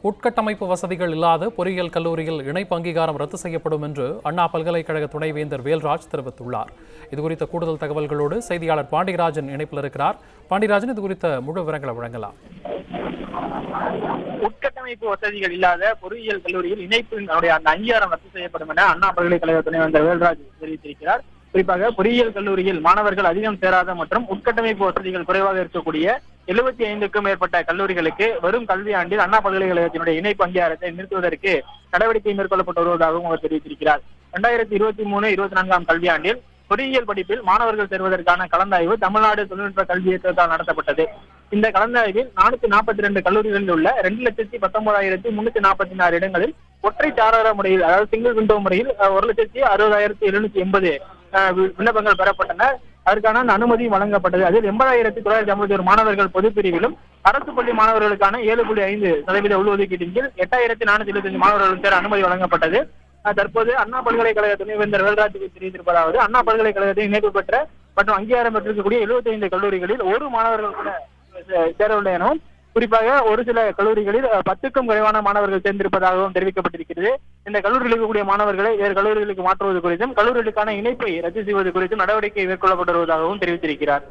உட்கட்டமைப்பு வசதிகள் இல்லாத பொறியியல் கல்லூரியில் இணைப்பு அங்கீகாரம் ரத்து செய்யப்படும் என்று அண்ணா பல்கலைக்கழக துணைவேந்தர் வேல்ராஜ் தெரிவித்துள்ளார். இதுகுறித்த கூடுதல் தகவல்களோடு செய்தியாளர் பாண்டியராஜன் இணைப்பில் இருக்கிறார். பாண்டியராஜன், இது குறித்த முழு விவரங்களை வழங்கலாம். உட்கட்டமைப்பு வசதிகள் இல்லாத பொறியியல் கல்லூரியில் இணைப்பினுடைய அந்த அங்கீகாரம் ரத்து செய்யப்படும் என அண்ணா பல்கலைக்கழக துணைவேந்தர் வேல்ராஜ் தெரிவித்திருக்கிறார். குறிப்பாக பொறியியல் கல்லூரியில் மாணவர்கள் அதிகம் சேராத மற்றும் உட்கட்டமைப்பு வசதிகள் குறைவாக இருக்கக்கூடிய 75க்கும் மேற்பட்ட கல்லூரிகளுக்கு வரும் கல்வியாண்டில் அண்ணா பல்கலைக்கழகத்தினுடைய இணைப்பு அங்கீகாரத்தை நிறுத்துவதற்கு நடவடிக்கை மேற்கொள்ளப்பட்டு வருவதாகவும் அவர் தெரிவித்திருக்கிறார். 2023-24 கல்வியாண்டில் பொறியியல் படிப்பில் மாணவர்கள் சேர்வதற்கான கலந்தாய்வு தமிழ்நாடு தொழில்நுட்ப கல்வி இயக்கத்தால் நடத்தப்பட்டது. இந்த கலந்தாய்வில் 442 கல்லூரிகளில் உள்ள 2,19,346 இடங்களில் ஒற்றை சாரார முறையில், அதாவது சிங்கிள் விண்டோ முறையில் 1,60,780 விண்ணப்பங்கள் பெறப்பட்டன. அதற்கான அனுமதி வழங்கப்பட்டது. அதில் 80,951 மாணவர்கள் பொது பிரிவிலும் அரசு பள்ளி மாணவர்களுக்கான 7.5% உள்ஒதுக்கீட்டின் கீழ் 8,475 மாணவர்களுக்கு சேர அனுமதி வழங்கப்பட்டது. தற்போது அண்ணா பல்கலைக்கழக துணைவேந்தர் வேல்ராஜுக்கு தெரிவித்திருப்பதாவது, அண்ணா பல்கலைக்கழகத்தில் இணைப்பு பெற்ற மற்றும் அங்கீகாரம் பெற்றிருக்கக்கூடிய 75 கல்லூரிகளில் ஒரு மாணவர்கள் கூட சேரவில்லை எனவும், குறிப்பாக ஒரு சில கல்லூரிகளில் 10க்கும் குறைவான மாணவர்கள் சேர்ந்திருப்பதாகவும் தெரிவிக்கப்பட்டிருக்கிறது. இந்த கல்லூரியில் இருக்கக்கூடிய மாணவர்களை வேறு கல்லூரிகளுக்கு மாற்றுவது குறித்தும் கல்லூரிகளுக்கான இணைப்பை ரத்து செய்வது குறித்தும் நடவடிக்கை மேற்கொள்ளப்பட்டு வருவதாகவும் தெரிவித்திருக்கிறார்.